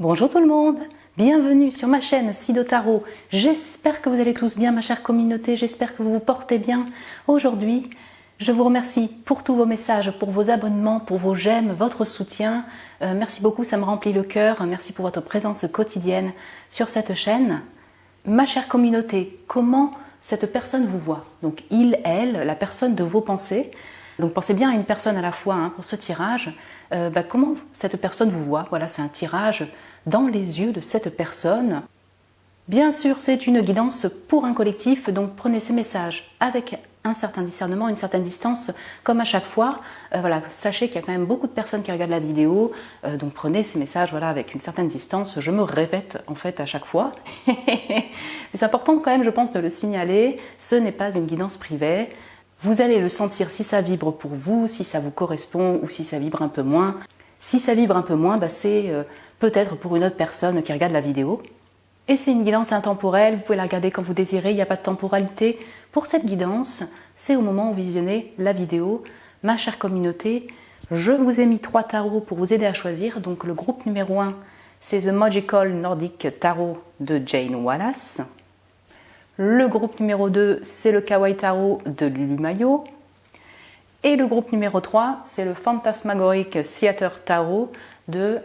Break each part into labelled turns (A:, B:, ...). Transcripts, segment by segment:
A: Bonjour tout le monde, bienvenue sur ma chaîne Sido Tarot. J'espère que vous allez tous bien ma chère communauté, j'espère que vous vous portez bien. Aujourd'hui, je vous remercie pour tous vos messages, pour vos abonnements, pour vos j'aime, votre soutien. Merci beaucoup, ça me remplit le cœur. Merci pour votre présence quotidienne sur cette chaîne. Ma chère communauté, comment cette personne vous voit? Donc il, elle, la personne de vos pensées. Donc pensez bien à une personne à la fois pour ce tirage. Comment cette personne vous voit? Voilà, c'est un tirage dans les yeux de cette personne. Bien sûr, c'est une guidance pour un collectif, donc prenez ces messages avec un certain discernement, une certaine distance, comme à chaque fois. Voilà, sachez qu'il y a quand même beaucoup de personnes qui regardent la vidéo, donc prenez ces messages voilà, avec une certaine distance. Je me répète en fait à chaque fois. Mais c'est important quand même, je pense, de le signaler. Ce n'est pas une guidance privée. Vous allez le sentir si ça vibre pour vous, si ça vous correspond ou si ça vibre un peu moins. Si ça vibre un peu moins, c'est peut-être pour une autre personne qui regarde la vidéo. Et c'est une guidance intemporelle, vous pouvez la regarder quand vous désirez, il n'y a pas de temporalité. Pour cette guidance, c'est au moment où vous visionnez la vidéo. Ma chère communauté, je vous ai mis 3 tarots pour vous aider à choisir. Donc le groupe numéro 1, c'est The Magical Nordic Tarot de Jane Wallace. Le groupe numéro 2, c'est le Kawaii Tarot de Lulu Mayo. Et le groupe numéro 3, c'est le Phantasmagoric Theater Tarot de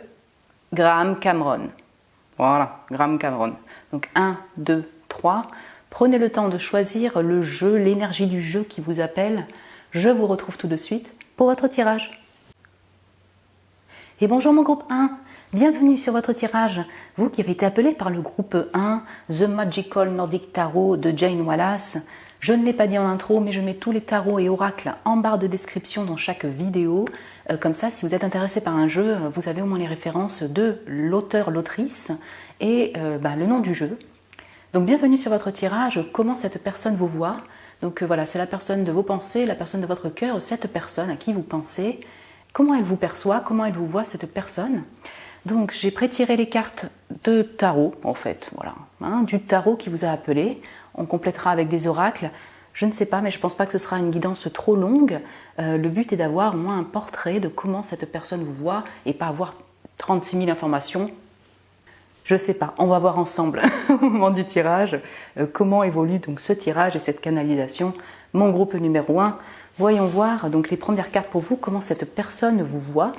A: Graham Cameron. Voilà, Graham Cameron. Donc 1, 2, 3. Prenez le temps de choisir le jeu, l'énergie du jeu qui vous appelle. Je vous retrouve tout de suite pour votre tirage. Et bonjour mon groupe 1, bienvenue sur votre tirage. Vous qui avez été appelé par le groupe 1, The Magical Nordic Tarot de Jane Wallace. Je ne l'ai pas dit en intro, mais je mets tous les tarots et oracles en barre de description dans chaque vidéo. Comme ça, si vous êtes intéressé par un jeu, vous avez au moins les références de l'auteur, l'autrice et le nom du jeu. Donc bienvenue sur votre tirage, comment cette personne vous voit. Donc voilà, c'est la personne de vos pensées, la personne de votre cœur, cette personne à qui vous pensez. Comment elle vous perçoit, comment elle vous voit cette personne. Donc j'ai pré-tiré les cartes de tarot en fait, voilà, du tarot qui vous a appelé. On complétera avec des oracles. Je ne sais pas, mais je ne pense pas que ce sera une guidance trop longue. Le but est d'avoir au moins un portrait de comment cette personne vous voit et pas avoir 36 000 informations. Je ne sais pas, on va voir ensemble au moment du tirage comment évolue donc ce tirage et cette canalisation. Mon groupe numéro 1, voyons voir donc les premières cartes pour vous, comment cette personne vous voit.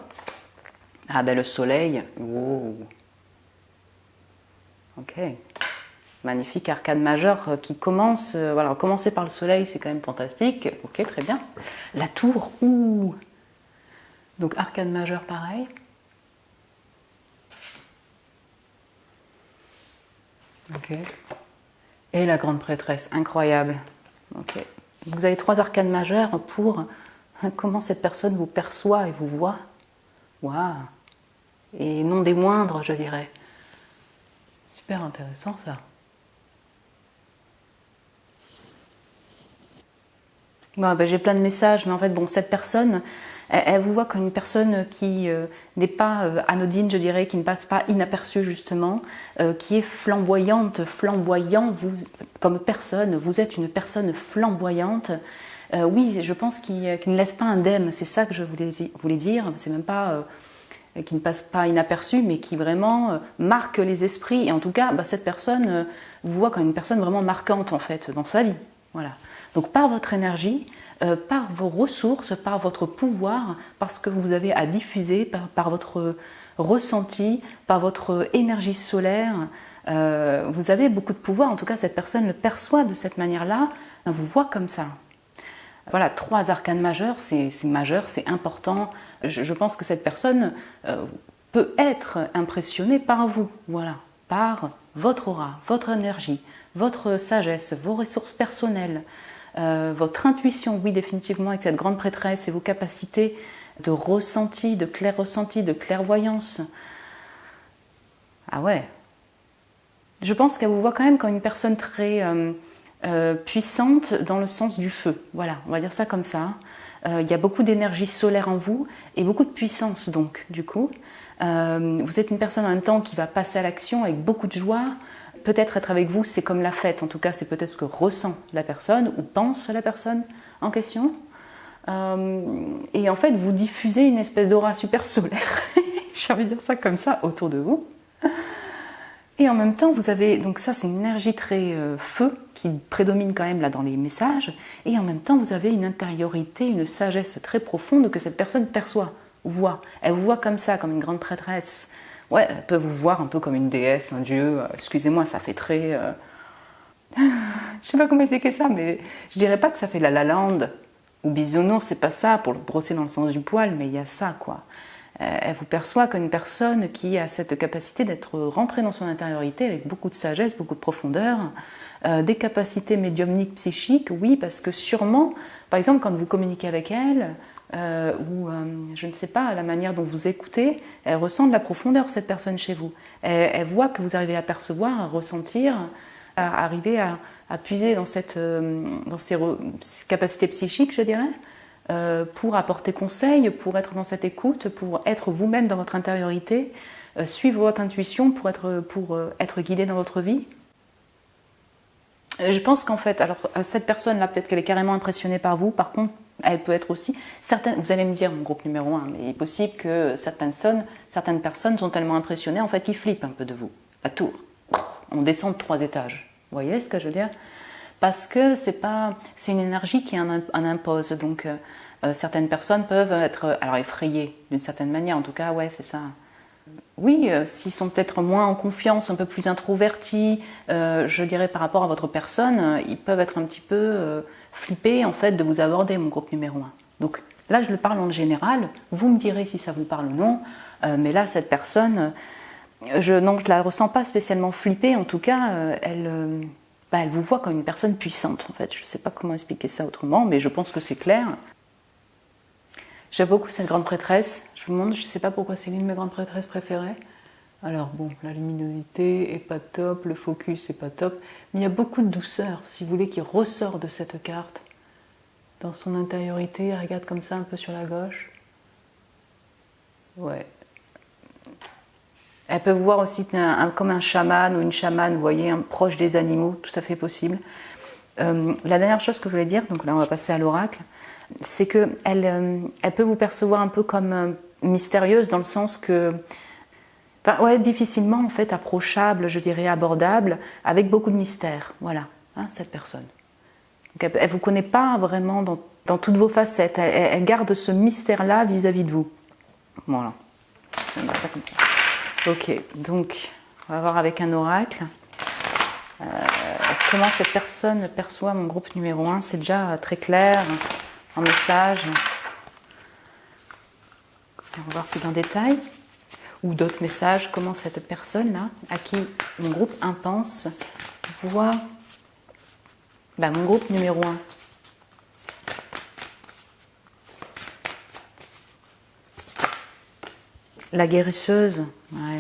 A: Ah le soleil, wow. Ok. Magnifique arcane majeure qui commence, voilà, commencer par le soleil, c'est quand même fantastique. Ok, très bien. La tour, ouh. Donc arcane majeure, pareil. Ok. Et la grande prêtresse, incroyable. Ok. Vous avez 3 arcanes majeures pour comment cette personne vous perçoit et vous voit. Waouh. Et non des moindres, je dirais. Super intéressant ça. J'ai plein de messages, mais en fait, cette personne, elle vous voit comme une personne qui n'est pas anodine, je dirais, qui ne passe pas inaperçue, justement, qui est flamboyante, flamboyant, vous, comme personne, vous êtes une personne flamboyante. Oui, je pense qui ne laisse pas indemne, c'est ça que je voulais dire, c'est même pas qui ne passe pas inaperçue, mais qui vraiment marque les esprits, et en tout cas, cette personne vous voit comme une personne vraiment marquante, en fait, dans sa vie, voilà. Donc par votre énergie, par vos ressources, par votre pouvoir, par ce que vous avez à diffuser, par votre ressenti, par votre énergie solaire, vous avez beaucoup de pouvoir. En tout cas, cette personne le perçoit de cette manière-là, vous voit comme ça. Voilà, 3 arcanes majeurs, c'est majeur, c'est important. Je pense que cette personne peut être impressionnée par vous, voilà, par votre aura, votre énergie, votre sagesse, vos ressources personnelles, votre intuition, oui définitivement avec cette grande prêtresse et vos capacités de ressenti, de clairvoyance. Ah ouais. Je pense qu'elle vous voit quand même comme une personne très puissante dans le sens du feu. Voilà, on va dire ça comme ça. Il y a beaucoup d'énergie solaire en vous et beaucoup de puissance donc du coup. Vous êtes une personne en même temps qui va passer à l'action avec beaucoup de joie. Peut-être être avec vous, c'est comme la fête. En tout cas, c'est peut-être ce que ressent la personne ou pense la personne en question. Et en fait, vous diffusez une espèce d'aura super solaire. J'ai envie de dire ça comme ça autour de vous. Et en même temps, vous avez, donc ça c'est une énergie très feu qui prédomine quand même là dans les messages, et en même temps vous avez une intériorité, une sagesse très profonde que cette personne perçoit, voit. Elle vous voit comme ça, comme une grande prêtresse. Ouais, elle peut vous voir un peu comme une déesse, un dieu. Excusez-moi, ça fait très... je sais pas comment expliquer ça, mais je dirais pas que ça fait la Land ou bisounours, c'est pas ça, pour le brosser dans le sens du poil, mais il y a ça quoi. Elle vous perçoit comme une personne qui a cette capacité d'être rentrée dans son intériorité avec beaucoup de sagesse, beaucoup de profondeur, des capacités médiumniques psychiques, oui, parce que sûrement, par exemple, quand vous communiquez avec elle, ou je ne sais pas, la manière dont vous écoutez, elle ressent de la profondeur, cette personne chez vous. Elle voit que vous arrivez à percevoir, à ressentir, à arriver à puiser dans ces capacités psychiques, je dirais, pour apporter conseil, pour être dans cette écoute, pour être vous-même dans votre intériorité, suivre votre intuition pour être guidé dans votre vie. Je pense qu'en fait, alors cette personne-là, peut-être qu'elle est carrément impressionnée par vous, par contre, elle peut être aussi... vous allez me dire, mon groupe numéro 1, mais il est possible que certaines personnes sont tellement impressionnées, en fait, qu'ils flippent un peu de vous. La tour. On descend de 3 étages. Vous voyez ce que je veux dire? Parce que c'est une énergie qui en impose, donc certaines personnes peuvent être alors effrayées d'une certaine manière, en tout cas, ouais, c'est ça. Oui, s'ils sont peut-être moins en confiance, un peu plus introvertis, je dirais par rapport à votre personne, ils peuvent être un petit peu flippés en fait de vous aborder, mon groupe numéro 1. Donc là, je le parle en général, vous me direz si ça vous parle ou non, mais là, cette personne, je la ressens pas spécialement flippée, en tout cas, elle vous voit comme une personne puissante, en fait. Je ne sais pas comment expliquer ça autrement, mais je pense que c'est clair. J'aime beaucoup cette grande prêtresse. Je vous montre, je ne sais pas pourquoi c'est l'une de mes grandes prêtresses préférées. Alors bon, la luminosité est pas top, le focus est pas top, mais il y a beaucoup de douceur, si vous voulez, qui ressort de cette carte. Dans son intériorité, elle regarde comme ça un peu sur la gauche. Ouais. Elle peut vous voir aussi comme un chaman ou une chamane, vous voyez, proche des animaux, tout à fait possible. La dernière chose que je voulais dire, donc là on va passer à l'oracle, c'est qu'elle peut vous percevoir un peu comme mystérieuse dans le sens que, difficilement en fait approchable, je dirais abordable, avec beaucoup de mystère. Voilà, cette personne. Donc elle ne vous connaît pas vraiment dans toutes vos facettes. Elle garde ce mystère-là vis-à-vis de vous. Voilà. On va faire ça comme ça. Ok, donc on va voir avec un oracle. Comment cette personne perçoit mon groupe numéro 1, c'est déjà très clair en message. On va voir plus en détail. Ou d'autres messages, comment cette personne-là, à qui mon groupe 1 pense, voit mon groupe numéro 1. La guérisseuse, ouais,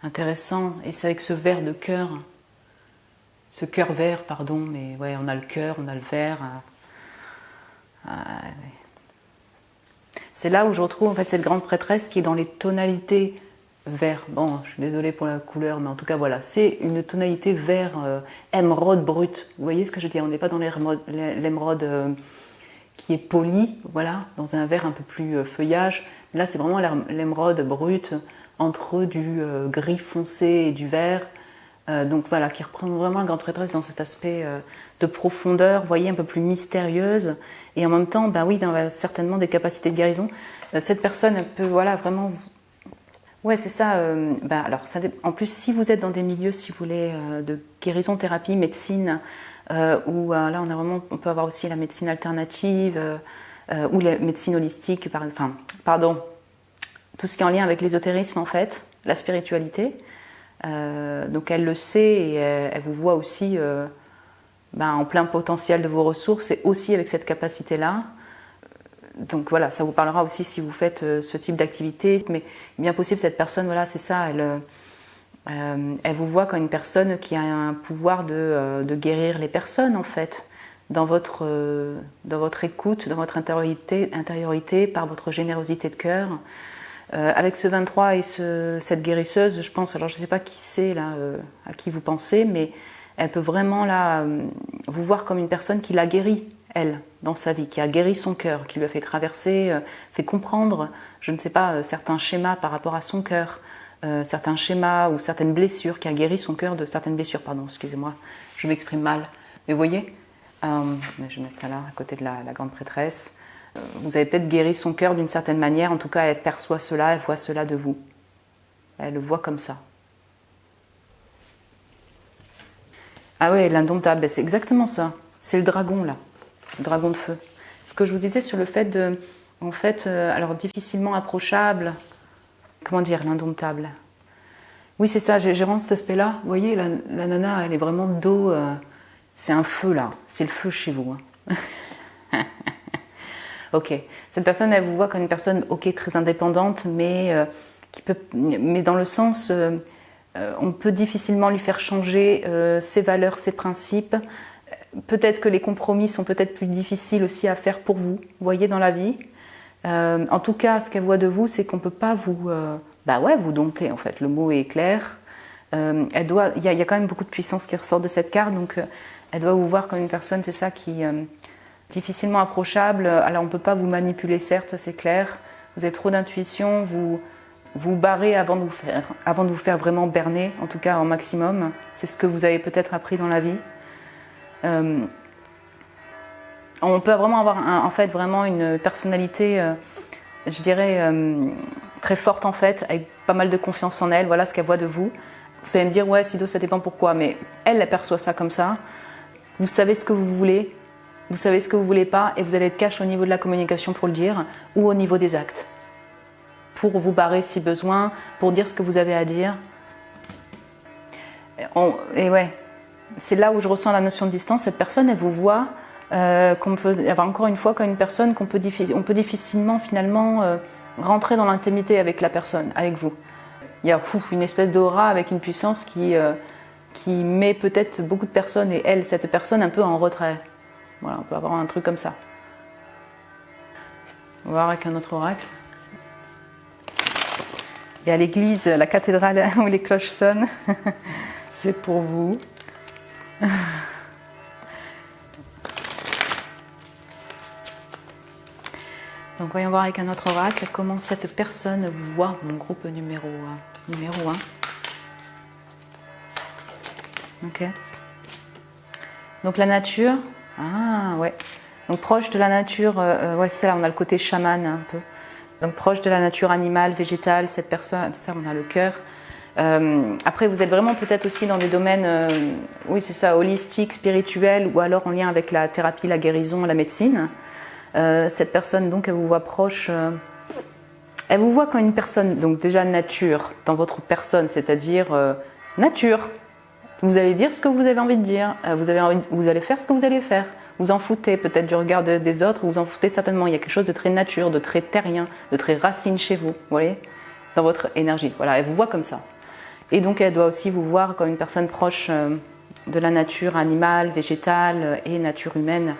A: intéressant. Et c'est avec ce vert de cœur, ce cœur vert, pardon, mais ouais, on a le cœur, on a le vert. C'est là où je retrouve en fait cette grande prêtresse qui est dans les tonalités vert. Bon, je suis désolée pour la couleur, mais en tout cas voilà, c'est une tonalité vert émeraude brut. Vous voyez ce que je veux dire? On n'est pas dans l'émeraude qui est poli, voilà, dans un vert un peu plus feuillage. Là, c'est vraiment l'émeraude brute entre du gris foncé et du vert. Donc voilà, qui reprend vraiment la grande prêtresse dans cet aspect de profondeur, vous voyez, un peu plus mystérieuse. Et en même temps, oui, dans certainement des capacités de guérison. Cette personne, elle peut, voilà, vraiment... Ouais, c'est ça. Alors, en plus, si vous êtes dans des milieux, si vous voulez, de guérison, thérapie, médecine, où là, on peut avoir aussi la médecine alternative, ou la médecine holistique, tout ce qui est en lien avec l'ésotérisme, en fait, la spiritualité. Donc, elle le sait et elle vous voit aussi en plein potentiel de vos ressources et aussi avec cette capacité-là. Donc voilà, ça vous parlera aussi si vous faites ce type d'activité. Mais bien possible, cette personne, voilà, c'est ça, elle vous voit comme une personne qui a un pouvoir de guérir les personnes, en fait, dans votre écoute, dans votre intériorité, par votre générosité de cœur. Avec ce 23 et cette guérisseuse, je pense, alors je ne sais pas qui c'est là, à qui vous pensez, mais elle peut vraiment là vous voir comme une personne qui l'a guéri, elle, dans sa vie, qui a guéri son cœur, qui lui a fait traverser, fait comprendre, je ne sais pas, certains schémas par rapport à son cœur, certains schémas ou certaines blessures, qui a guéri son cœur de certaines blessures. Pardon, excusez-moi, je m'exprime mal. Mais vous voyez, je vais mettre ça là, à côté de la grande prêtresse. Vous avez peut-être guéri son cœur d'une certaine manière, en tout cas elle perçoit cela, elle voit cela de vous. Elle le voit comme ça. Ah ouais, l'indomptable, c'est exactement ça. C'est le dragon là, le dragon de feu. Ce que je vous disais sur le fait de, en fait, alors difficilement approchable, comment dire, l'indomptable. Oui, c'est ça, j'ai vraiment cet aspect-là. Vous voyez, la nana, elle est vraiment de dos, c'est un feu là, c'est le feu chez vous. Hein. Ok, cette personne, elle vous voit comme une personne, ok, très indépendante, mais mais dans le sens, on peut difficilement lui faire changer ses valeurs, ses principes. Peut-être que les compromis sont peut-être plus difficiles aussi à faire pour vous, voyez, dans la vie. En tout cas, ce qu'elle voit de vous, c'est qu'on ne peut pas vous, vous dompter, en fait. Le mot est clair. Il y a quand même beaucoup de puissance qui ressort de cette carte, donc elle doit vous voir comme une personne, c'est ça, qui difficilement approchable. Alors, on ne peut pas vous manipuler, certes, ça c'est clair. Vous avez trop d'intuition, vous barrez avant de vous faire vraiment berner, en tout cas en maximum. C'est ce que vous avez peut-être appris dans la vie. On peut vraiment avoir en fait vraiment une personnalité, je dirais, très forte en fait, avec pas mal de confiance en elle. Voilà ce qu'elle voit de vous. Vous allez me dire, ouais, Sido, ça dépend pourquoi, mais elle perçoit ça comme ça. Vous savez ce que vous voulez, vous savez ce que vous voulez pas, et vous allez être cash au niveau de la communication pour le dire, ou au niveau des actes. Pour vous barrer si besoin, pour dire ce que vous avez à dire. Et ouais, c'est là où je ressens la notion de distance. Cette personne, elle vous voit, qu'on peut, encore une fois, comme une personne on peut difficilement finalement rentrer dans l'intimité avec la personne, avec vous. Il y a une espèce d'aura avec une puissance qui met peut-être beaucoup de personnes et elle, cette personne, un peu en retrait. Voilà, on peut avoir un truc comme ça. On va voir avec un autre oracle. Il y a l'église, la cathédrale où les cloches sonnent. C'est pour vous. Donc voyons voir avec un autre oracle comment cette personne vous voit, mon groupe numéro 1. Ok. Donc la nature. Ah ouais. Donc proche de la nature, ouais, c'est là, on a le côté chaman un peu. Donc proche de la nature animale, végétale, cette personne, ça on a le cœur. Après vous êtes vraiment peut-être aussi dans des domaines, oui c'est ça, holistiques, spirituels, ou alors en lien avec la thérapie, la guérison, la médecine. Cette personne donc elle vous voit proche, elle vous voit comme une personne, donc déjà nature dans votre personne, c'est-à-dire nature. Vous allez dire ce que vous avez envie de dire, vous allez faire ce que vous allez faire. Vous en foutez peut-être du regard des autres, vous en foutez certainement. Il y a quelque chose de très nature, de très terrien, de très racine chez vous, vous voyez, dans votre énergie. Voilà, elle vous voit comme ça. Et donc elle doit aussi vous voir comme une personne proche de la nature animale, végétale et nature humaine.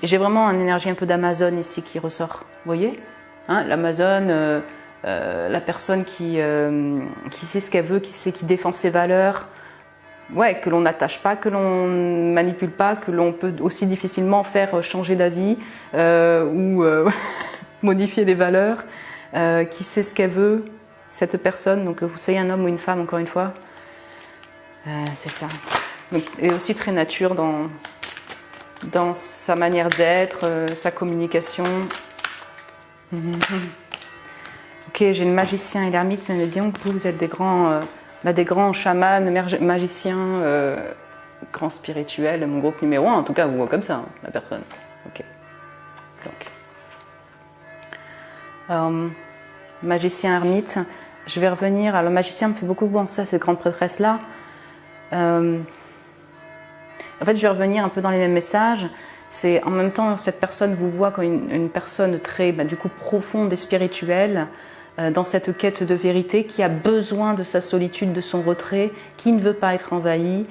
A: Et j'ai vraiment une énergie un peu d'Amazone ici qui ressort, vous voyez, hein, l'Amazone, la personne qui sait ce qu'elle veut, qui défend ses valeurs, ouais, que l'on n'attache pas, que l'on manipule pas, que l'on peut aussi difficilement faire changer d'avis ou modifier des valeurs, qui sait ce qu'elle veut, cette personne, donc vous soyez un homme ou une femme encore une fois, c'est ça. Donc, et aussi très nature dans sa manière d'être, sa communication. Ok, j'ai le magicien et l'ermite, mais disons que vous êtes des grands chamans, magiciens, grands spirituels, mon groupe numéro 1, en tout cas, vous voit comme ça, hein, la personne. Ok. Donc. Magicien, ermite, je vais revenir. Alors, le magicien me fait beaucoup penser à cette grande prêtresse-là. En fait, je vais revenir un peu dans les mêmes messages. C'est en même temps, cette personne vous voit comme une personne très, du coup, profonde et spirituelle, dans cette quête de vérité, qui a besoin de sa solitude, de son retrait, qui ne veut pas être envahie,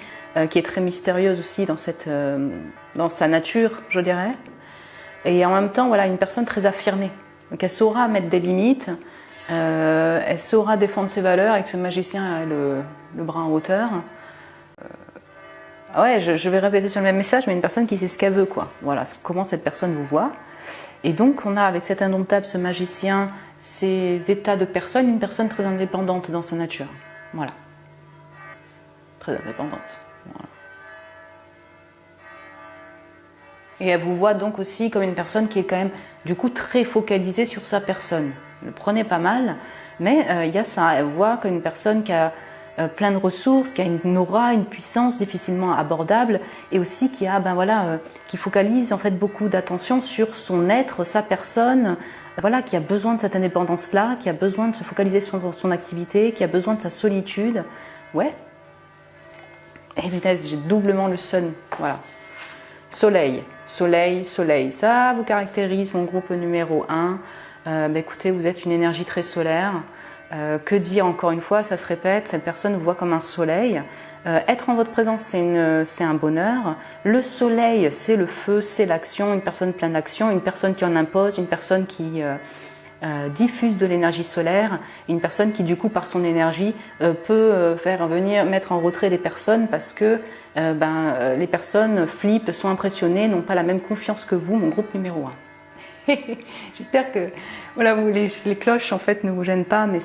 A: qui est très mystérieuse aussi dans sa nature, je dirais. Et en même temps, voilà, une personne très affirmée. Donc elle saura mettre des limites, elle saura défendre ses valeurs, avec ce magicien a le bras en hauteur. Ouais, je vais répéter sur le même message, mais une personne qui sait ce qu'elle veut, quoi. Voilà, comment cette personne vous voit. Et donc on a avec cet indomptable, ce magicien, ces états de personne, une personne très indépendante dans sa nature. Voilà. Très indépendante. Voilà. Et elle vous voit donc aussi comme une personne qui est quand même du coup très focalisée sur sa personne. Le prenez pas mal, mais il y a ça. Elle vous voit comme une personne qui a plein de ressources, qui a une aura, une puissance difficilement abordable, et aussi qui a, qui focalise en fait beaucoup d'attention sur son être, sa personne, voilà, qui a besoin de cette indépendance-là, qui a besoin de se focaliser sur son activité, qui a besoin de sa solitude. Ouais. Et punaise, j'ai doublement le sun. Voilà. Soleil, soleil, soleil. Ça vous caractérise, mon groupe numéro 1. Écoutez, vous êtes une énergie très solaire. Que dire encore une fois, ça se répète, cette personne vous voit comme un soleil. Être en votre présence, c'est un bonheur. Le soleil, c'est le feu, c'est l'action, une personne pleine d'action, une personne qui en impose, une personne qui diffuse de l'énergie solaire, une personne qui du coup par son énergie peut faire venir mettre en retrait les personnes parce que les personnes flippent, sont impressionnées, n'ont pas la même confiance que vous, mon groupe numéro 1. J'espère que voilà, les cloches en fait ne vous gênent pas, mais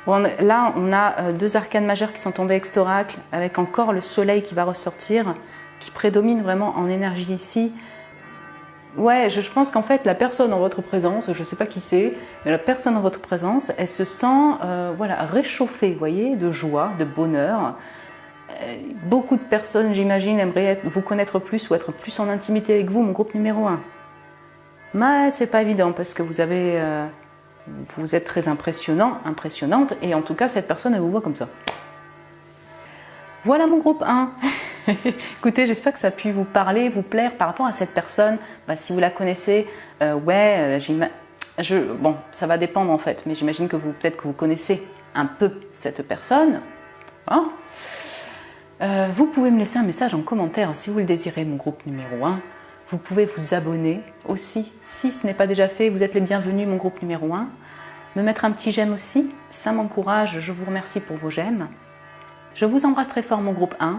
A: bon, là on a 2 arcanes majeures qui sont tombées ex oracle avec encore le soleil qui va ressortir, qui prédomine vraiment en énergie ici. Ouais, je pense qu'en fait la personne en votre présence, je ne sais pas qui c'est, mais la personne en votre présence, elle se sent réchauffée, vous voyez, de joie, de bonheur. Beaucoup de personnes, j'imagine, aimeraient vous connaître plus ou être plus en intimité avec vous, mon groupe numéro 1. Mais c'est pas évident parce que vous êtes très impressionnante, et en tout cas cette personne elle vous voit comme ça. Voilà mon groupe 1. Écoutez, j'espère que ça a pu vous parler, vous plaire par rapport à cette personne. Si vous la connaissez, bon, ça va dépendre en fait, mais j'imagine que peut-être que vous connaissez un peu cette personne. Hein, vous pouvez me laisser un message en commentaire si vous le désirez, mon groupe numéro 1. Vous pouvez vous abonner aussi, si ce n'est pas déjà fait, vous êtes les bienvenus, mon groupe numéro 1. Me mettre un petit j'aime aussi, ça m'encourage, je vous remercie pour vos j'aime. Je vous embrasse très fort, mon groupe 1.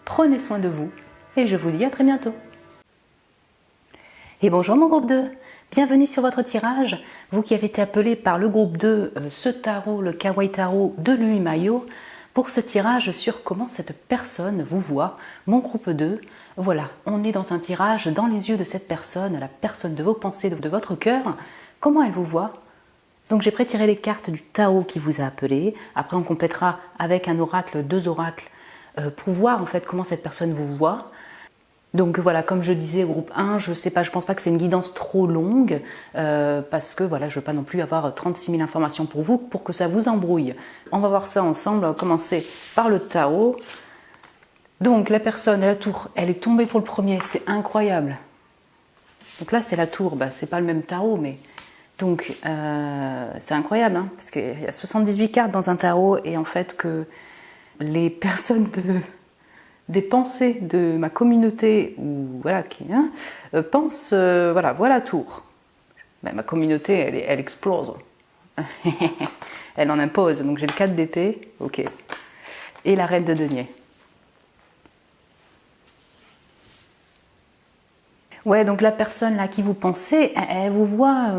A: Prenez soin de vous et je vous dis à très bientôt. Et bonjour mon groupe 2, bienvenue sur votre tirage. Vous qui avez été appelé par le groupe 2, ce tarot, le Kawaii Tarot de Louis Maillot, pour ce tirage sur comment cette personne vous voit, mon groupe 2. Voilà, on est dans un tirage dans les yeux de cette personne, la personne de vos pensées, de votre cœur. Comment elle vous voit? Donc j'ai prétiré les cartes du tarot qui vous a appelé. Après on complétera avec un oracle, 2 oracles, pour voir en fait comment cette personne vous voit. Donc voilà, comme je disais au groupe 1, je pense pas que c'est une guidance trop longue, parce que voilà, je ne veux pas non plus avoir 36 000 informations pour vous, pour que ça vous embrouille. On va voir ça ensemble, on va commencer par le tarot. Donc la personne à la tour, elle est tombée pour le premier, c'est incroyable. Donc là c'est la tour, c'est pas le même tarot, mais donc c'est incroyable, hein, parce qu'il y a 78 cartes dans un tarot, et en fait que les personnes des pensées de ma communauté, ou voilà, pensent, voilà la tour. Ma communauté, elle explose. Elle en impose. Donc j'ai le 4 d'épée, ok, et la reine de denier. Ouais, donc la personne là qui vous pensez, elle vous voit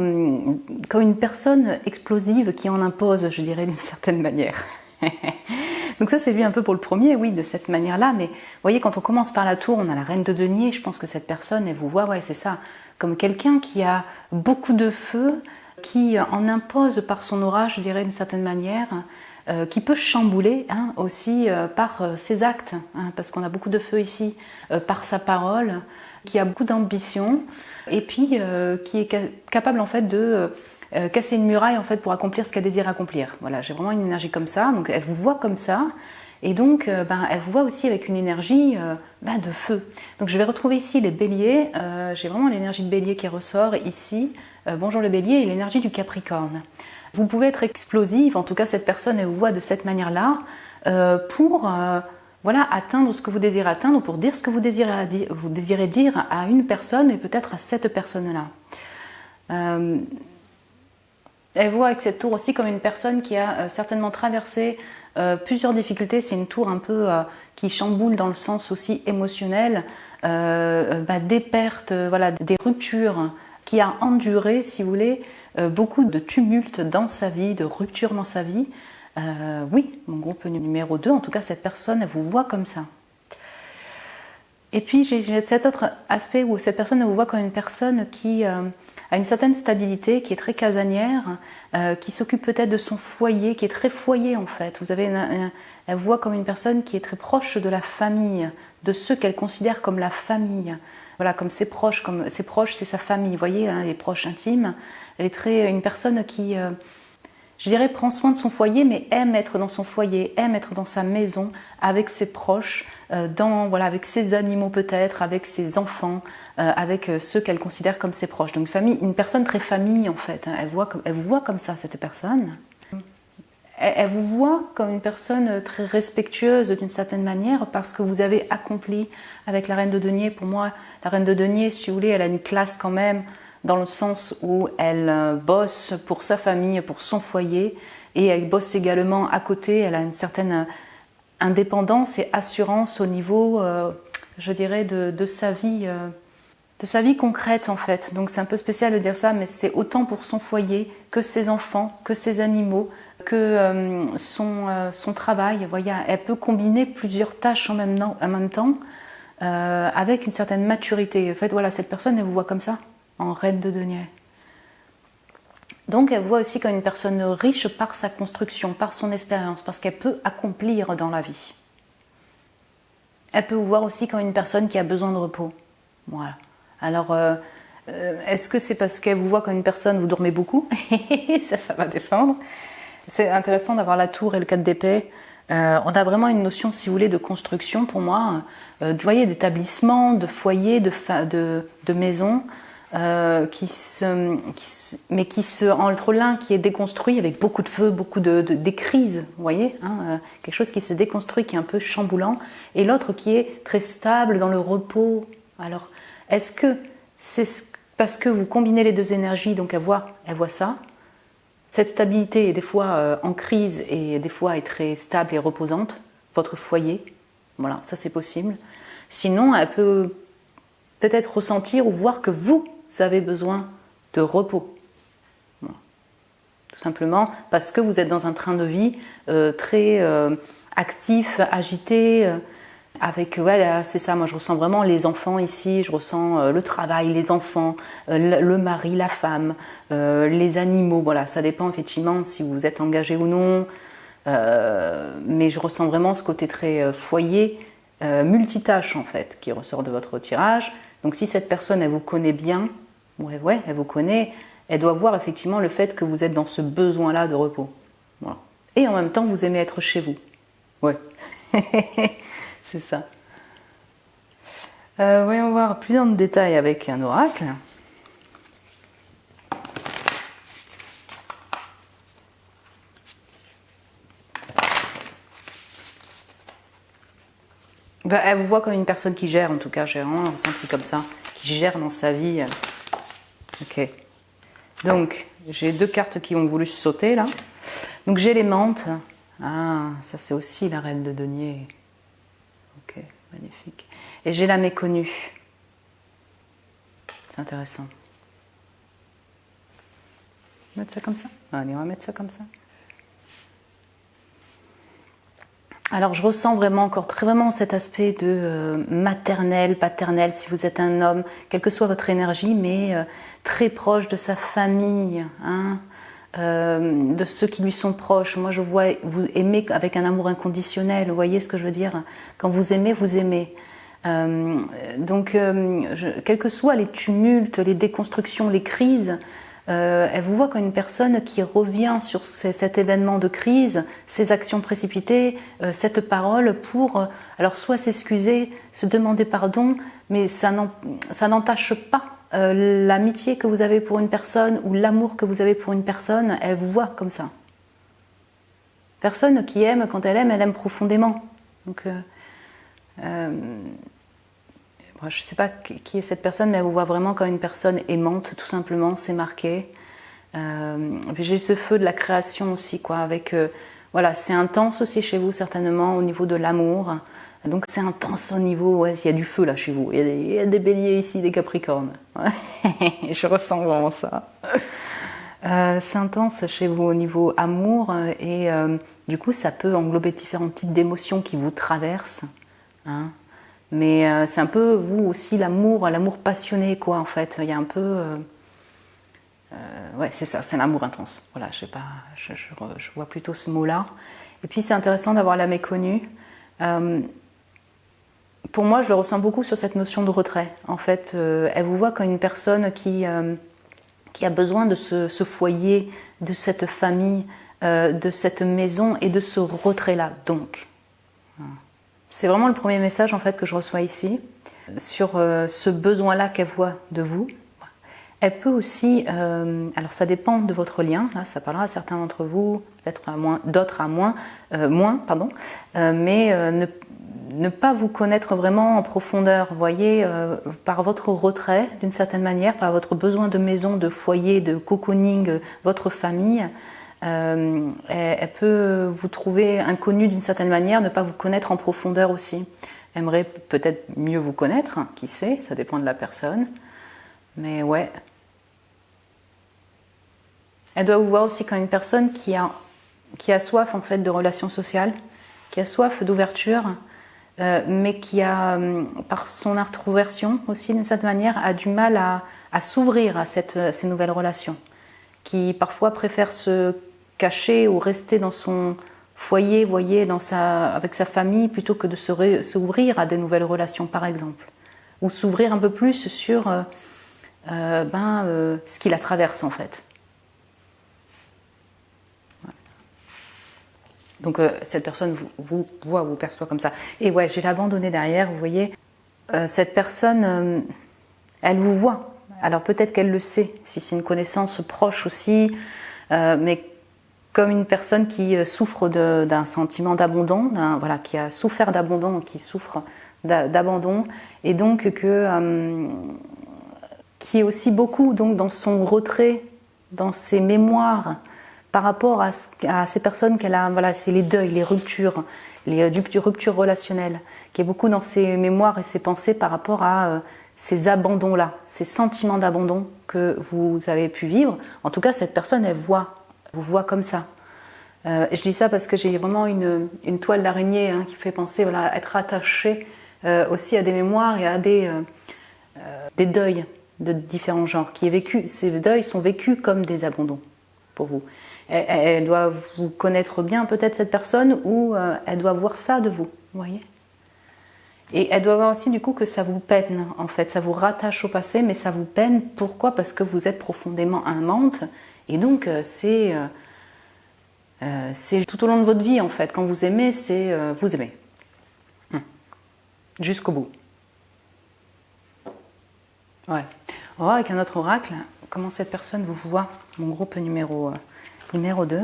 A: comme une personne explosive qui en impose, je dirais, d'une certaine manière. Donc ça c'est vu un peu pour le premier, oui, de cette manière-là, mais vous voyez, quand on commence par la tour, on a la reine de denier, je pense que cette personne, elle vous voit, ouais, c'est ça, comme quelqu'un qui a beaucoup de feu, qui en impose par son aura, je dirais, d'une certaine manière, qui peut chambouler aussi par ses actes, parce qu'on a beaucoup de feu ici, par sa parole, qui a beaucoup d'ambition, et puis qui est capable en fait de casser une muraille en fait pour accomplir ce qu'elle désire accomplir. Voilà, j'ai vraiment une énergie comme ça, donc elle vous voit comme ça, et donc elle vous voit aussi avec une énergie de feu. Donc je vais retrouver ici les béliers, j'ai vraiment l'énergie de bélier qui ressort ici, bonjour le bélier, et l'énergie du capricorne. Vous pouvez être explosive, en tout cas cette personne elle vous voit de cette manière-là, pour atteindre ce que vous désirez atteindre, ou pour dire ce que vous désirez dire à une personne, et peut-être à cette personne-là. Elle voit avec cette tour aussi comme une personne qui a certainement traversé plusieurs difficultés. C'est une tour un peu qui chamboule dans le sens aussi émotionnel, des pertes, des ruptures qui a enduré, si vous voulez, beaucoup de tumultes dans sa vie, de ruptures dans sa vie. Oui, mon groupe numéro 2, en tout cas cette personne, elle vous voit comme ça. Et puis j'ai cet autre aspect où cette personne, elle vous voit comme une personne qui a une certaine stabilité, qui est très casanière, qui s'occupe peut-être de son foyer, qui est très foyer en fait. Vous avez elle vous voit comme une personne qui est très proche de la famille, de ceux qu'elle considère comme la famille. Voilà, comme ses proches, c'est sa famille, vous voyez, hein, les proches intimes. Elle est une personne qui, je dirais, prend soin de son foyer, mais aime être dans son foyer, aime être dans sa maison, avec ses proches, avec ses animaux peut-être, avec ses enfants, avec ceux qu'elle considère comme ses proches. Donc une personne très famille en fait, hein. Elle vous voit comme ça, cette personne. Elle vous voit comme une personne très respectueuse d'une certaine manière parce que vous avez accompli avec la reine de denier. Pour moi, la reine de denier, si vous voulez, elle a une classe quand même dans le sens où elle bosse pour sa famille, pour son foyer et elle bosse également à côté. Elle a une certaine indépendance et assurance au niveau, je dirais, de sa vie concrète en fait. Donc c'est un peu spécial de dire ça, mais c'est autant pour son foyer que ses enfants, que ses animaux, que son travail. Vous voyez, elle peut combiner plusieurs tâches en même temps avec une certaine maturité. En fait, voilà, cette personne, elle vous voit comme ça, en reine de denier. Donc elle vous voit aussi comme une personne riche par sa construction, par son expérience, parce qu'elle peut accomplir dans la vie. Elle peut vous voir aussi comme une personne qui a besoin de repos. Voilà. Alors, est-ce que c'est parce qu'elle vous voit comme une personne, vous dormez beaucoup? Ça va défendre. C'est intéressant d'avoir la tour et le 4 d'épée. On a vraiment une notion, si vous voulez, de construction pour moi. Vous voyez, d'établissement, de foyer, de maison, entre l'un qui est déconstruit avec beaucoup de feu, beaucoup des crises, vous voyez, hein, quelque chose qui se déconstruit, qui est un peu chamboulant, et l'autre qui est très stable dans le repos. Alors, est-ce que c'est parce que vous combinez les deux énergies, donc elle voit ça? Cette stabilité est des fois en crise et des fois est très stable et reposante, votre foyer, voilà, ça c'est possible. Sinon, elle peut peut-être ressentir ou voir que vous avez besoin de repos. Voilà. Tout simplement parce que vous êtes dans un train de vie très actif, agité, avec, voilà, c'est ça, moi je ressens vraiment les enfants ici, je ressens le travail, les enfants, le mari, la femme, les animaux, voilà, ça dépend effectivement si vous êtes engagé ou non, mais je ressens vraiment ce côté très foyer, multitâche en fait, qui ressort de votre tirage. Donc si cette personne, elle vous connaît bien, ouais, elle vous connaît, elle doit voir effectivement le fait que vous êtes dans ce besoin-là de repos. Voilà. Et en même temps, vous aimez être chez vous. Ouais. C'est ça. Voyons voir plus dans le détail avec un oracle. Elle vous voit comme une personne qui gère, en tout cas, j'ai vraiment ressenti comme ça, qui gère dans sa vie. Ok. Donc, j'ai deux cartes qui ont voulu sauter là. Donc, j'ai les menthes. Ah, ça c'est aussi la reine de denier. Ok, magnifique. Et j'ai la méconnue. C'est intéressant. On va mettre ça comme ça? Allez, on va mettre ça comme ça. Alors je ressens vraiment encore vraiment cet aspect de maternel, paternel, si vous êtes un homme, quelle que soit votre énergie, mais très proche de sa famille, hein, de ceux qui lui sont proches. Moi je vois, vous aimez avec un amour inconditionnel, vous voyez ce que je veux dire? Quand vous aimez, vous aimez. Donc quels que soient les tumultes, les déconstructions, les crises, elle vous voit comme une personne qui revient sur cet événement de crise, ces actions précipitées, cette parole pour, alors soit s'excuser, se demander pardon, mais ça n'entache pas l'amitié que vous avez pour une personne ou l'amour que vous avez pour une personne. Elle vous voit comme ça. Personne qui aime, quand elle aime profondément. Donc, je ne sais pas qui est cette personne, mais elle vous voit vraiment comme une personne aimante, tout simplement, c'est marqué. J'ai ce feu de la création aussi, quoi, avec, voilà, c'est intense aussi chez vous, certainement, au niveau de l'amour. Donc c'est intense au niveau, ouais, il y a du feu là chez vous, il y a des béliers ici, des capricornes. Je ressens vraiment ça. C'est intense chez vous au niveau amour et du coup ça peut englober différents types d'émotions qui vous traversent. Hein. Mais c'est un peu vous aussi l'amour passionné quoi en fait. Il y a un peu... ouais c'est ça, c'est l'amour intense. Voilà, je sais pas, je vois plutôt ce mot-là. Et puis c'est intéressant d'avoir la méconnue. Pour moi, je le ressens beaucoup sur cette notion de retrait. En fait, elle vous voit comme une personne qui a besoin de ce foyer, de cette famille, de cette maison et de ce retrait-là. Donc, c'est vraiment le premier message en fait que je reçois ici sur ce besoin-là qu'elle voit de vous. Elle peut aussi, alors ça dépend de votre lien, là, ça parlera à certains d'entre vous, peut-être à moins, d'autres à moins, mais ne pas vous connaître vraiment en profondeur, vous voyez, par votre retrait d'une certaine manière, par votre besoin de maison, de foyer, de cocooning, votre famille, elle peut vous trouver inconnu d'une certaine manière, ne pas vous connaître en profondeur aussi. Elle aimerait peut-être mieux vous connaître, qui sait, ça dépend de la personne, mais ouais. Elle doit vous voir aussi comme une personne qui a soif en fait de relations sociales, qui a soif d'ouverture, mais qui a, par son introversion aussi d'une certaine manière, a du mal à s'ouvrir à ces nouvelles relations, qui parfois préfère se cacher ou rester dans son foyer, vous voyez, avec sa famille, plutôt que de s'ouvrir à des nouvelles relations par exemple, ou s'ouvrir un peu plus sur ce qui la traverse en fait. Donc cette personne vous voit, vous perçoit comme ça. Et ouais, j'ai abandonné derrière, vous voyez. Cette personne, elle vous voit. Alors peut-être qu'elle le sait, si c'est une connaissance proche aussi, mais comme une personne qui souffre d'un sentiment d'abandon, voilà, qui a souffert d'abandon, qui souffre d'abandon, et donc qui est aussi beaucoup donc, dans son retrait, dans ses mémoires, par rapport à ces personnes qu'elle a, voilà, c'est les deuils, les ruptures relationnelles, qui est beaucoup dans ses mémoires et ses pensées par rapport à ces abandons-là, ces sentiments d'abandon que vous avez pu vivre. En tout cas, cette personne, elle vous voit comme ça. Je dis ça parce que j'ai vraiment une toile d'araignée qui fait penser à être attachée aussi à des mémoires et à des deuils de différents genres qui est vécu. Ces deuils sont vécus comme des abandons pour vous. Elle doit vous connaître bien peut-être cette personne ou elle doit voir ça de vous, voyez. Et elle doit voir aussi du coup que ça vous peine en fait, ça vous rattache au passé mais ça vous peine. Pourquoi? Parce que vous êtes profondément amante et donc c'est tout au long de votre vie en fait. Quand vous aimez, c'est vous aimez jusqu'au bout. Ouais. On va voir avec un autre oracle comment cette personne vous voit. Mon groupe numéro 2.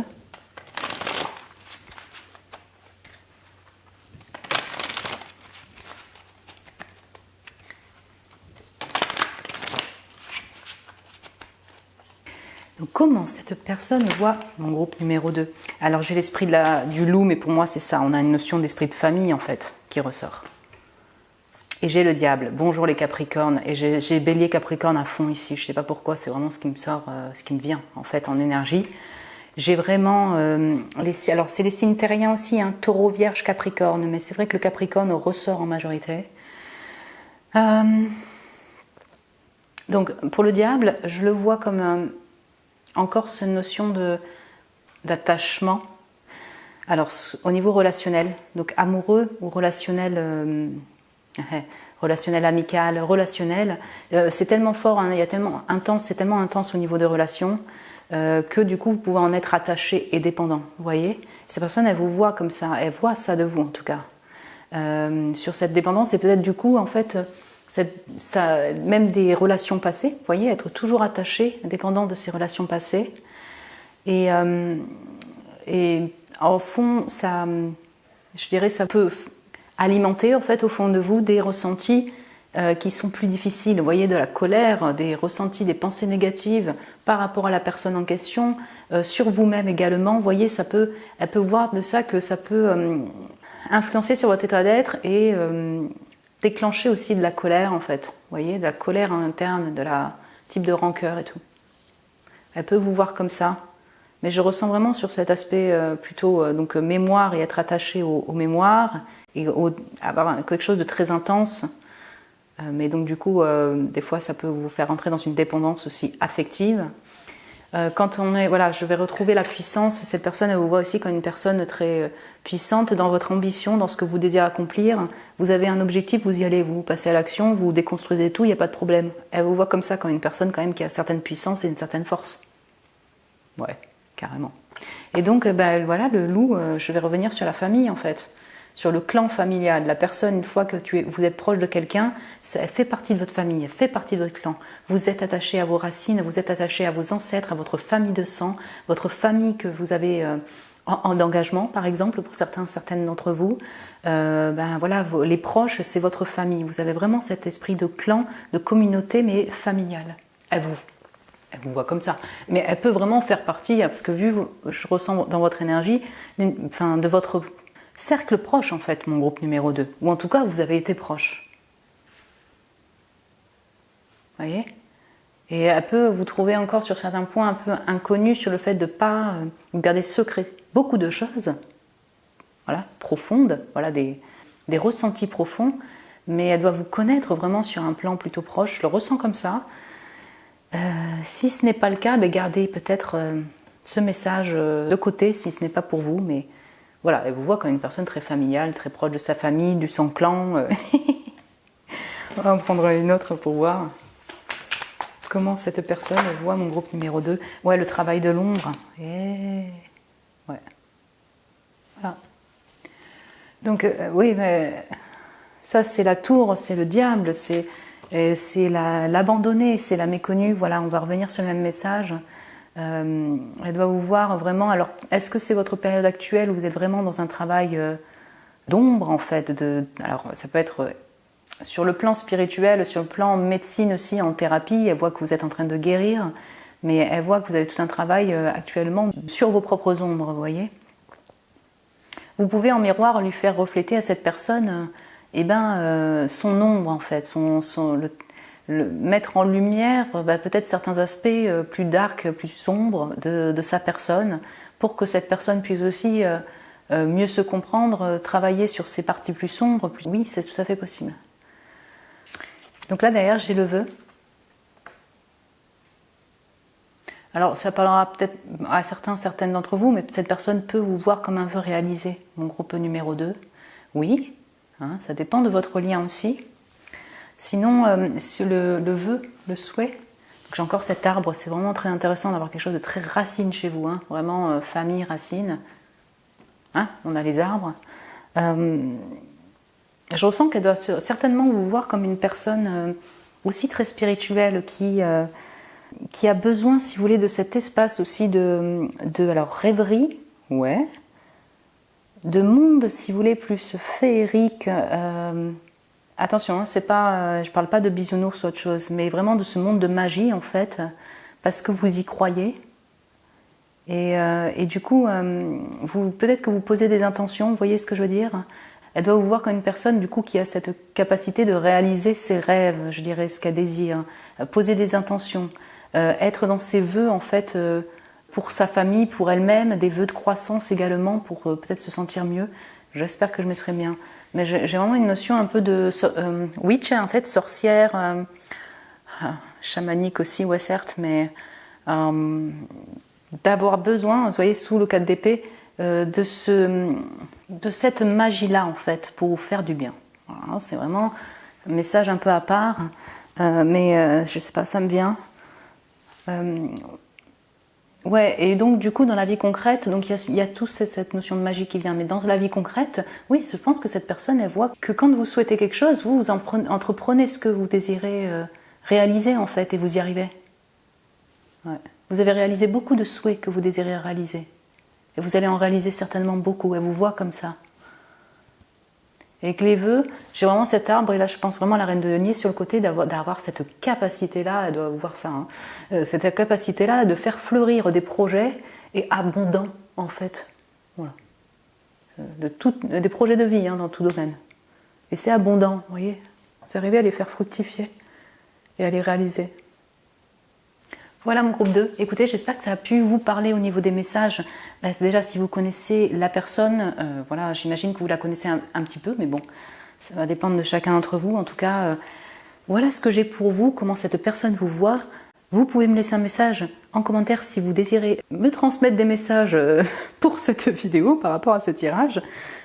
A: Donc comment cette personne voit mon groupe numéro 2? Alors j'ai l'esprit du loup, mais pour moi c'est ça, on a une notion d'esprit de famille en fait qui ressort. Et j'ai le diable, bonjour les capricornes, et j'ai bélier capricorne à fond ici, je ne sais pas pourquoi, c'est vraiment ce qui me sort, ce qui me vient en fait en énergie. J'ai vraiment, alors c'est les signes terriens aussi, taureau, vierge, capricorne, mais c'est vrai que le capricorne ressort en majorité. Donc pour le diable, je le vois comme encore cette notion d'attachement. Alors au niveau relationnel, donc amoureux ou relationnel, relationnel amical, relationnel, c'est tellement fort, il y a tellement intense, c'est tellement intense au niveau des relations. Que du coup vous pouvez en être attaché et dépendant, vous voyez. Cette personne elle vous voit comme ça, elle voit ça de vous en tout cas. Sur cette dépendance et peut-être du coup en fait même des relations passées, vous voyez, être toujours attaché, dépendant de ces relations passées et au fond ça, je dirais ça peut alimenter en fait au fond de vous des ressentis qui sont plus difficiles, vous voyez, de la colère, des ressentis, des pensées négatives par rapport à la personne en question, sur vous-même également, vous voyez, elle peut voir de ça que ça peut influencer sur votre état d'être et déclencher aussi de la colère en fait. Vous voyez, de la colère interne, de la type de rancœur et tout. Elle peut vous voir comme ça. Mais je ressens vraiment sur cet aspect plutôt donc mémoire et être attaché aux mémoires et avoir quelque chose de très intense. Mais donc du coup, des fois, ça peut vous faire entrer dans une dépendance aussi affective. Quand on est, voilà, je vais retrouver la puissance. Cette personne, elle vous voit aussi comme une personne très puissante dans votre ambition, dans ce que vous désirez accomplir. Vous avez un objectif, vous y allez, vous passez à l'action, vous déconstruisez tout, il n'y a pas de problème. Elle vous voit comme ça, comme une personne quand même qui a une certaine puissance et une certaine force. Ouais, carrément. Et donc, voilà, le loup, je vais revenir sur la famille en fait. Sur le clan familial. La personne, une fois que vous êtes proche de quelqu'un, elle fait partie de votre famille, elle fait partie de votre clan. Vous êtes attaché à vos racines, vous êtes attaché à vos ancêtres, à votre famille de sang, votre famille que vous avez en engagement, par exemple, pour certaines d'entre vous. Voilà, les proches, c'est votre famille. Vous avez vraiment cet esprit de clan, de communauté, mais familiale. Elle vous voit comme ça. Mais elle peut vraiment faire partie, parce que je ressens dans votre énergie, de votre cercle proche en fait, mon groupe numéro 2. Ou en tout cas, vous avez été proche. Vous voyez ? Et elle peut vous trouver encore sur certains points un peu inconnus sur le fait de ne pas garder secret beaucoup de choses, voilà, profondes, voilà, des ressentis profonds, mais elle doit vous connaître vraiment sur un plan plutôt proche. Je le ressens comme ça. Si ce n'est pas le cas, gardez peut-être ce message de côté, si ce n'est pas pour vous, mais voilà, elle vous voit comme une personne très familiale, très proche de sa famille, de son clan. On va en prendre une autre pour voir comment cette personne voit mon groupe numéro 2. Ouais, le travail de l'ombre. Ouais. Voilà. Donc, oui, mais ça, c'est la tour, c'est le diable, c'est l'abandonné, c'est la méconnue. Voilà, on va revenir sur le même message. Elle doit vous voir vraiment. Alors, est-ce que c'est votre période actuelle où vous êtes vraiment dans un travail d'ombre en fait alors, ça peut être sur le plan spirituel, sur le plan médecine aussi, en thérapie. Elle voit que vous êtes en train de guérir, mais elle voit que vous avez tout un travail actuellement sur vos propres ombres, vous voyez. Vous pouvez en miroir lui faire refléter à cette personne son ombre en fait, mettre en lumière peut-être certains aspects plus dark, plus sombres de sa personne, pour que cette personne puisse aussi mieux se comprendre, travailler sur ses parties plus sombres. Oui, c'est tout à fait possible. Donc là derrière j'ai le vœu. Alors ça parlera peut-être à certaines d'entre vous, mais cette personne peut vous voir comme un vœu réalisé, mon groupe numéro 2. Oui, ça dépend de votre lien aussi. Sinon, sur le vœu, le souhait, j'ai encore cet arbre, c'est vraiment très intéressant d'avoir quelque chose de très racine chez vous, vraiment famille, racine. On a les arbres. Je ressens qu'elle doit certainement vous voir comme une personne aussi très spirituelle qui a besoin, si vous voulez, de cet espace aussi de rêverie, ouais, de monde, si vous voulez, plus féerique. Attention, c'est pas, je parle pas de bisounours ou autre chose, mais vraiment de ce monde de magie en fait, parce que vous y croyez. Et du coup, peut-être que vous posez des intentions, vous voyez ce que je veux dire ? Elle doit vous voir comme une personne du coup qui a cette capacité de réaliser ses rêves, je dirais, ce qu'elle désire, poser des intentions, être dans ses vœux en fait pour sa famille, pour elle-même, des vœux de croissance également pour peut-être se sentir mieux. J'espère que je m'exprime bien. Mais j'ai vraiment une notion un peu de witch, en fait, sorcière, chamanique aussi, ouais certes, mais d'avoir besoin, vous voyez, sous le 4 d'épée, de cette magie-là, en fait, pour vous faire du bien. Voilà, c'est vraiment un message un peu à part, mais je sais pas, ça me vient. Ouais, et donc du coup dans la vie concrète, donc il y a toute cette notion de magie qui vient, mais dans la vie concrète, oui, je pense que cette personne, elle voit que quand vous souhaitez quelque chose, vous entreprenez ce que vous désirez réaliser en fait, et vous y arrivez. Ouais. Vous avez réalisé beaucoup de souhaits que vous désirez réaliser, et vous allez en réaliser certainement beaucoup, elle vous voit comme ça. Et avec les vœux, j'ai vraiment cet arbre, et là je pense vraiment à la reine de denier sur le côté d'avoir cette capacité-là, elle doit voir ça, cette capacité-là de faire fleurir des projets et abondants en fait. Voilà. des projets de vie dans tout domaine. Et c'est abondant, vous voyez. Vous arrivez à les faire fructifier et à les réaliser. Voilà mon groupe 2. Écoutez, j'espère que ça a pu vous parler au niveau des messages. Déjà, si vous connaissez la personne, voilà, j'imagine que vous la connaissez un petit peu, mais bon, ça va dépendre de chacun d'entre vous. En tout cas, voilà ce que j'ai pour vous, comment cette personne vous voit. Vous pouvez me laisser un message en commentaire si vous désirez me transmettre des messages pour cette vidéo par rapport à ce tirage.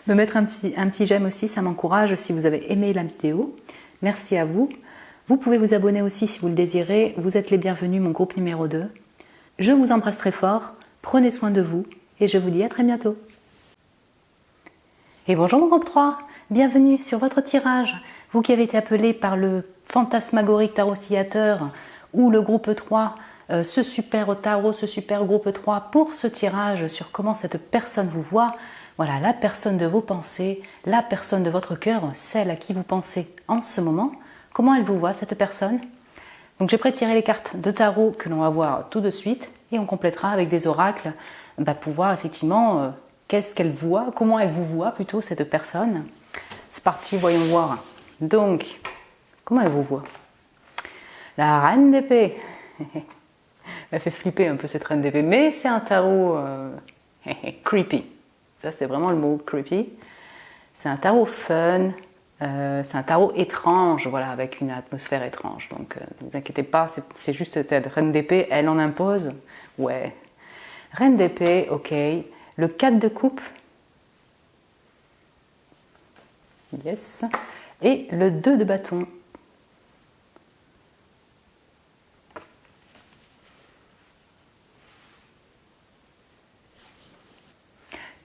A: Me mettre un petit j'aime aussi, ça m'encourage si vous avez aimé la vidéo. Merci à vous. Vous pouvez vous abonner aussi si vous le désirez. Vous êtes les bienvenus, mon groupe numéro 2. Je vous embrasse très fort. Prenez soin de vous et je vous dis à très bientôt. Et bonjour mon groupe 3. Bienvenue sur votre tirage. Vous qui avez été appelé par le fantasmagorique tarot oscillateur ou le groupe 3, ce super tarot, ce super groupe 3 pour ce tirage sur comment cette personne vous voit. Voilà, la personne de vos pensées, la personne de votre cœur, celle à qui vous pensez en ce moment. Comment elle vous voit, cette personne? Donc j'ai prétiré les cartes de tarot que l'on va voir tout de suite et on complétera avec des oracles pour voir effectivement qu'est-ce qu'elle voit, comment elle vous voit plutôt, cette personne. C'est parti, voyons voir. Donc, comment elle vous voit? La reine d'épée. Elle fait flipper un peu cette reine d'épée, mais c'est un tarot creepy. Ça, c'est vraiment le mot creepy. C'est un tarot fun. C'est un tarot étrange, voilà, avec une atmosphère étrange. Donc, ne vous inquiétez pas, c'est juste cette reine d'épée, elle en impose. Ouais. Reine d'épée, ok. Le 4 de coupe. Yes. Et le 2 de bâton.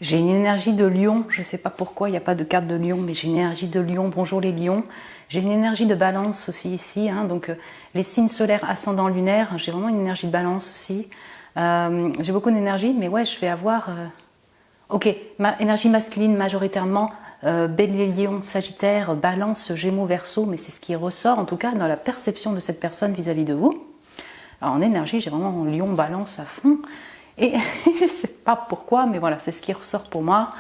A: J'ai une énergie de lion, je ne sais pas pourquoi il n'y a pas de carte de lion, mais j'ai une énergie de lion, bonjour les lions. J'ai une énergie de balance aussi ici, donc les signes solaires ascendant lunaire, j'ai vraiment une énergie de balance aussi. J'ai beaucoup d'énergie, mais ouais, je vais avoir... Ok, ma énergie masculine majoritairement, bélier, lion, sagittaire, balance, gémeaux, verseau, mais c'est ce qui ressort en tout cas dans la perception de cette personne vis-à-vis de vous. Alors, en énergie, j'ai vraiment lion, balance à fond. Et je ne sais pas pourquoi, mais voilà, c'est ce qui ressort pour moi.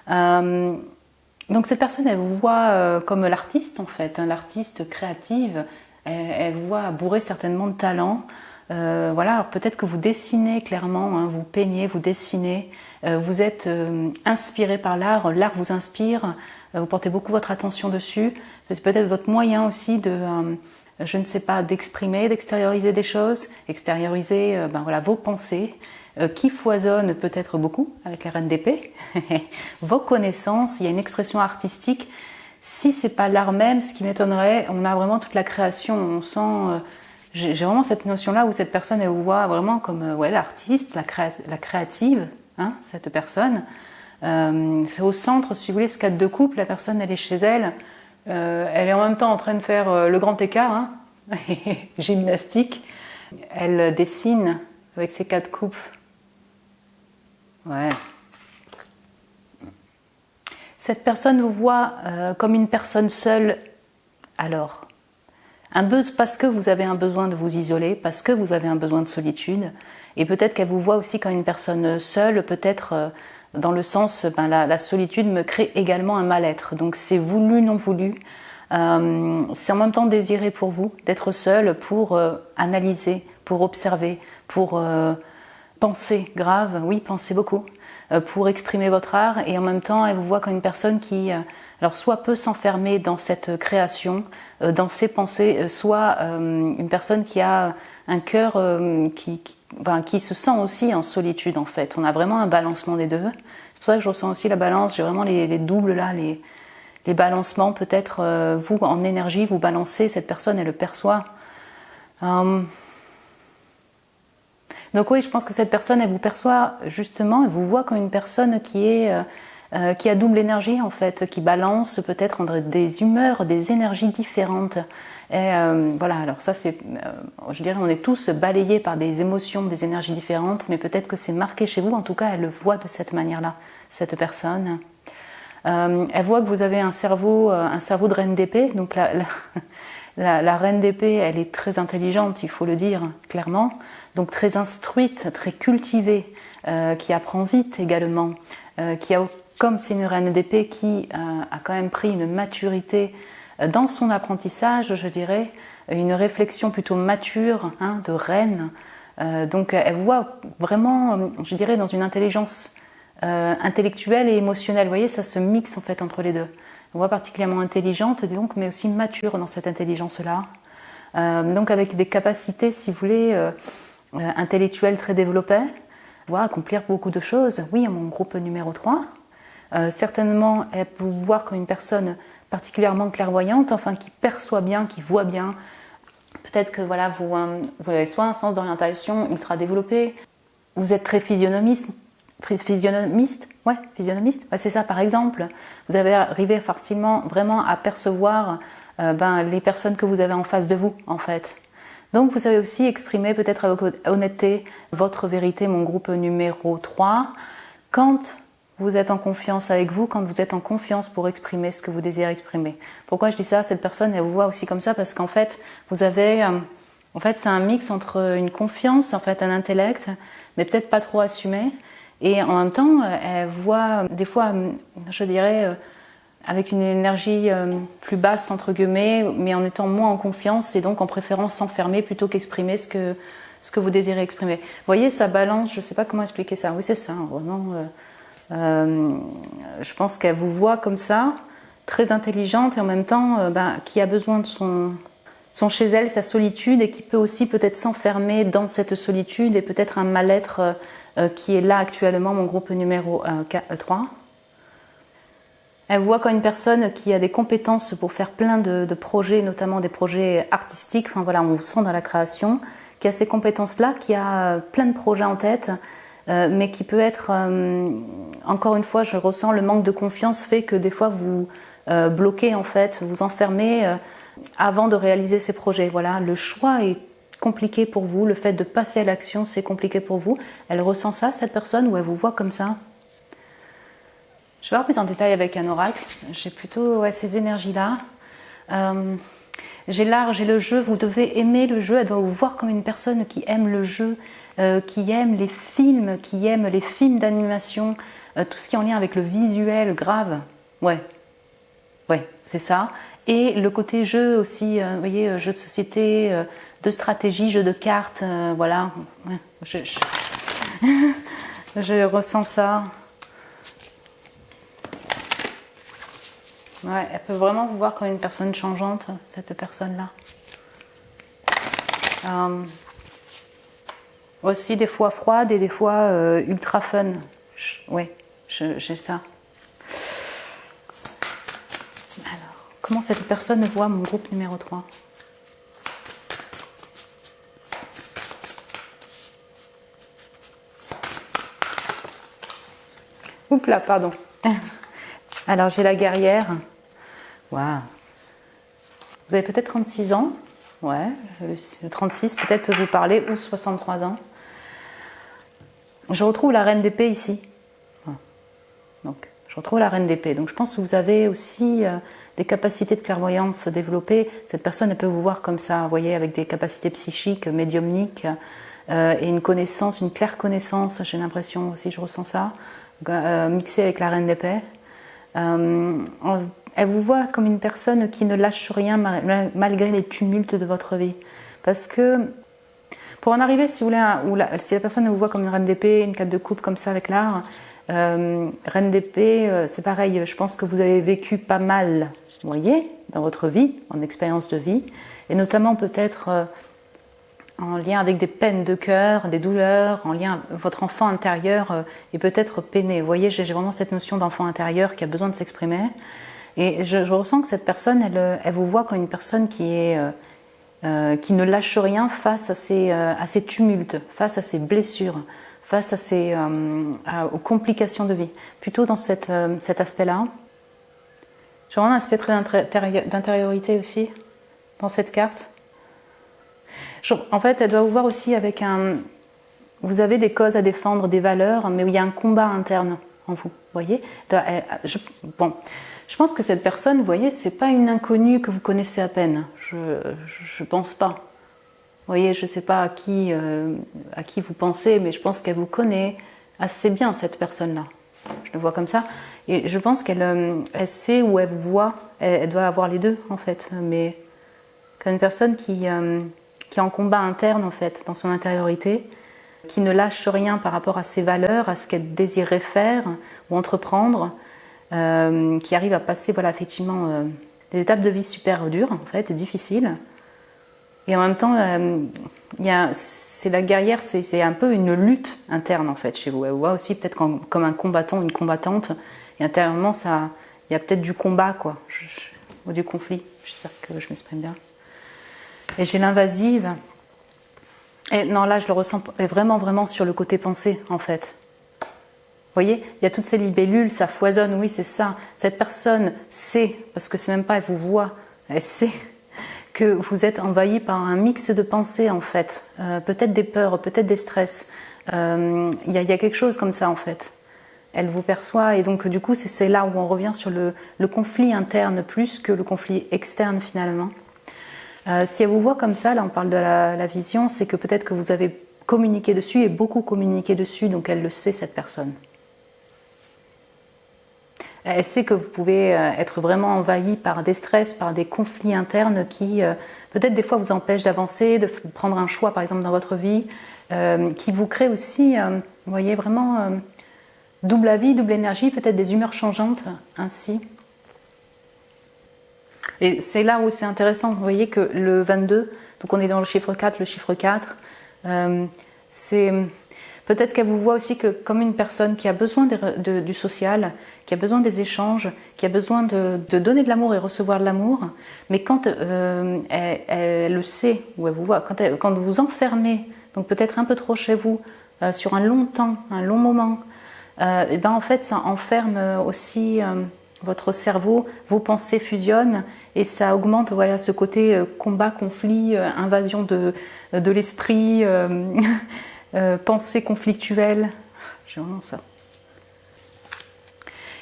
A: Donc cette personne, elle vous voit comme l'artiste en fait, l'artiste créative. Elle vous voit bourrée certainement de talent. Voilà, alors peut-être que vous dessinez clairement, vous peignez, vous dessinez. Vous êtes inspiré par l'art, l'art vous inspire. Vous portez beaucoup votre attention dessus. C'est peut-être votre moyen aussi de... je ne sais pas, d'exprimer, d'extérioriser des choses, extérioriser voilà, vos pensées qui foisonnent peut-être beaucoup avec la reine d'épée, vos connaissances, il y a une expression artistique. Si c'est pas l'art même, ce qui m'étonnerait, on a vraiment toute la création, on sent, j'ai vraiment cette notion-là où cette personne, elle vous voit vraiment comme ouais, l'artiste, la créative, cette personne. C'est au centre, si vous voulez, ce 4 de coupe, la personne, elle est chez elle. Elle est en même temps en train de faire le grand écart, gymnastique. Elle dessine avec ses 4 coupes. Ouais. Cette personne vous voit comme une personne seule. Alors, parce que vous avez un besoin de vous isoler, parce que vous avez un besoin de solitude. Et peut-être qu'elle vous voit aussi comme une personne seule, peut-être... dans le sens, la solitude me crée également un mal-être. Donc c'est voulu, non voulu. C'est en même temps désiré pour vous d'être seul pour analyser, pour observer, pour penser grave, oui, penser beaucoup, pour exprimer votre art. Et en même temps, elle vous voit comme une personne qui, alors soit peut s'enfermer dans cette création, dans ses pensées, soit une personne qui a un cœur qui se sent aussi en solitude en fait. On a vraiment un balancement des deux. C'est pour ça que je ressens aussi la balance, j'ai vraiment les doubles là, les balancements. Peut-être vous en énergie, vous balancez, cette personne elle le perçoit. Donc oui, je pense que cette personne elle vous perçoit justement, elle vous voit comme une personne qui a double énergie en fait, qui balance peut-être entre des humeurs, des énergies différentes. Et voilà, alors ça c'est, je dirais, on est tous balayés par des émotions, des énergies différentes, mais peut-être que c'est marqué chez vous, en tout cas elle le voit de cette manière-là, cette personne. Elle voit que vous avez un cerveau de reine d'épée, donc la reine d'épée, elle est très intelligente, il faut le dire clairement, donc très instruite, très cultivée, qui apprend vite également, qui a comme c'est une reine d'épée qui a quand même pris une maturité dans son apprentissage, je dirais, une réflexion plutôt mature, hein, de reine. Donc elle voit vraiment, je dirais, dans une intelligence intellectuelle et émotionnelle. Vous voyez, ça se mixe en fait entre les deux. On voit particulièrement intelligente, donc, mais aussi mature dans cette intelligence-là. Donc avec des capacités, si vous voulez, intellectuelles très développées, voir accomplir beaucoup de choses. Oui, mon groupe numéro 3. Certainement, elle peut vous voir comme une personne particulièrement clairvoyante, enfin qui perçoit bien, qui voit bien. Peut-être que voilà, vous avez soit un sens d'orientation ultra développé, vous êtes très physionomiste, ouais, c'est ça par exemple. Vous avez arrivé facilement vraiment à percevoir les personnes que vous avez en face de vous en fait. Donc vous savez aussi exprimer peut-être avec honnêteté votre vérité, mon groupe numéro 3, quand vous êtes en confiance avec vous, quand vous êtes en confiance pour exprimer ce que vous désirez exprimer. Pourquoi je dis ça? Cette personne, elle vous voit aussi comme ça parce qu'en fait, vous avez... en fait, c'est un mix entre une confiance, en fait, un intellect, mais peut-être pas trop assumé. Et en même temps, elle voit des fois, je dirais, avec une énergie plus basse, entre guillemets, mais en étant moins en confiance et donc en préférant s'enfermer plutôt qu'exprimer ce que vous désirez exprimer. Vous voyez, ça balance, je ne sais pas comment expliquer ça. Oui, c'est ça, vraiment... je pense qu'elle vous voit comme ça, très intelligente et en même temps qui a besoin de son chez elle, sa solitude et qui peut aussi peut-être s'enfermer dans cette solitude et peut-être un mal-être qui est là actuellement, mon groupe numéro 3. Elle vous voit comme une personne qui a des compétences pour faire plein de projets, notamment des projets artistiques, enfin voilà, on vous sent dans la création, qui a ces compétences-là, qui a plein de projets en tête, mais qui peut être, encore une fois, je ressens le manque de confiance fait que des fois vous bloquez en fait, vous enfermez avant de réaliser ces projets. Voilà, le choix est compliqué pour vous, le fait de passer à l'action c'est compliqué pour vous. Elle ressent ça, cette personne, ou elle vous voit comme ça? Je vais voir plus en détail avec un oracle. J'ai plutôt ces énergies-là. J'ai l'art, j'ai le jeu, vous devez aimer le jeu, elle doit vous voir comme une personne qui aime le jeu, qui aime les films d'animation, tout ce qui est en lien avec le visuel grave. Ouais, c'est ça. Et le côté jeu aussi, vous voyez, jeu de société, de stratégie, jeu de cartes, voilà. Ouais, je ressens ça. Ouais, elle peut vraiment vous voir comme une personne changeante, cette personne-là. Aussi des fois froide et des fois ultra fun. Oui, j'ai ça. Alors, comment cette personne voit mon groupe numéro 3? Oups là, pardon. Alors j'ai la guerrière. Waouh. Vous avez peut-être 36 ans. Ouais, le 36 peut-être peut vous parler, ou 63 ans. Je retrouve la reine d'épée ici. Donc, je retrouve la reine d'épée. Donc je pense que vous avez aussi des capacités de clairvoyance développées. Cette personne, elle peut vous voir comme ça, vous voyez, avec des capacités psychiques, médiumniques, et une connaissance, une claire connaissance, j'ai l'impression aussi, je ressens ça, mixée avec la reine d'épée. Elle vous voit comme une personne qui ne lâche rien malgré les tumultes de votre vie. Parce que pour en arriver, si vous voulez, si la personne vous voit comme une reine d'épée, une 4 de coupe comme ça avec l'art, reine d'épée, c'est pareil, je pense que vous avez vécu pas mal, vous voyez, dans votre vie, en expérience de vie, et notamment peut-être en lien avec des peines de cœur, des douleurs, en lien avec votre enfant intérieur est peut-être peiné. Vous voyez, j'ai vraiment cette notion d'enfant intérieur qui a besoin de s'exprimer. Et je ressens que cette personne, elle vous voit comme une personne qui ne lâche rien face à ces tumultes, face à ces blessures, face aux complications de vie. Plutôt dans cet aspect-là. J'ai vraiment un aspect très d'intériorité aussi dans cette carte. En fait, elle doit vous voir aussi avec vous avez des causes à défendre, des valeurs, mais où il y a un combat interne en vous, voyez. Je pense que cette personne, vous voyez, c'est pas une inconnue que vous connaissez à peine. Je pense pas. Vous voyez, je sais pas à qui vous pensez, mais je pense qu'elle vous connaît assez bien, cette personne-là. Je le vois comme ça. Et je pense elle sait où elle vous voit, elle doit avoir les deux en fait, mais comme une personne qui est en combat interne en fait, dans son intériorité, qui ne lâche rien par rapport à ses valeurs, à ce qu'elle désirerait faire ou entreprendre, qui arrive à passer voilà, effectivement des étapes de vie super dures en fait, difficiles. Et en même temps, c'est la guerrière, c'est un peu une lutte interne en fait chez vous. Elle vous voit aussi peut-être comme un combattant, une combattante. Et intérieurement, il y a peut-être du combat, quoi, ou du conflit. J'espère que je m'exprime bien. Et j'ai l'invasive. Et non, là, je le ressens vraiment, vraiment sur le côté pensée, en fait. Vous voyez, il y a toutes ces libellules, ça foisonne, oui, c'est ça. Cette personne sait, parce que c'est même pas elle vous voit, elle sait que vous êtes envahi par un mix de pensées, en fait. Peut-être des peurs, peut-être des stress. Il y a quelque chose comme ça, en fait. Elle vous perçoit, et donc, du coup, c'est là où on revient sur le conflit interne plus que le conflit externe, finalement. Si elle vous voit comme ça, là on parle de la vision, c'est que peut-être que vous avez communiqué dessus et beaucoup communiqué dessus, donc elle le sait, cette personne. Elle sait que vous pouvez être vraiment envahi par des stress, par des conflits internes qui peut-être des fois vous empêchent d'avancer, de prendre un choix par exemple dans votre vie, qui vous crée aussi, vous voyez, vraiment double avis, double énergie, peut-être des humeurs changeantes ainsi. Et c'est là où c'est intéressant, vous voyez que le 22, donc on est dans le chiffre 4, c'est peut-être qu'elle vous voit aussi que comme une personne qui a besoin du social, qui a besoin des échanges, qui a besoin de donner de l'amour et recevoir de l'amour, mais quand elle le sait, ou elle vous voit, quand vous vous enfermez, donc peut-être un peu trop chez vous, sur un long temps, un long moment, et ben en fait ça enferme aussi votre cerveau, vos pensées fusionnent et ça augmente voilà, ce côté combat, conflit, invasion de l'esprit, pensée conflictuelle. J'ai vraiment ça.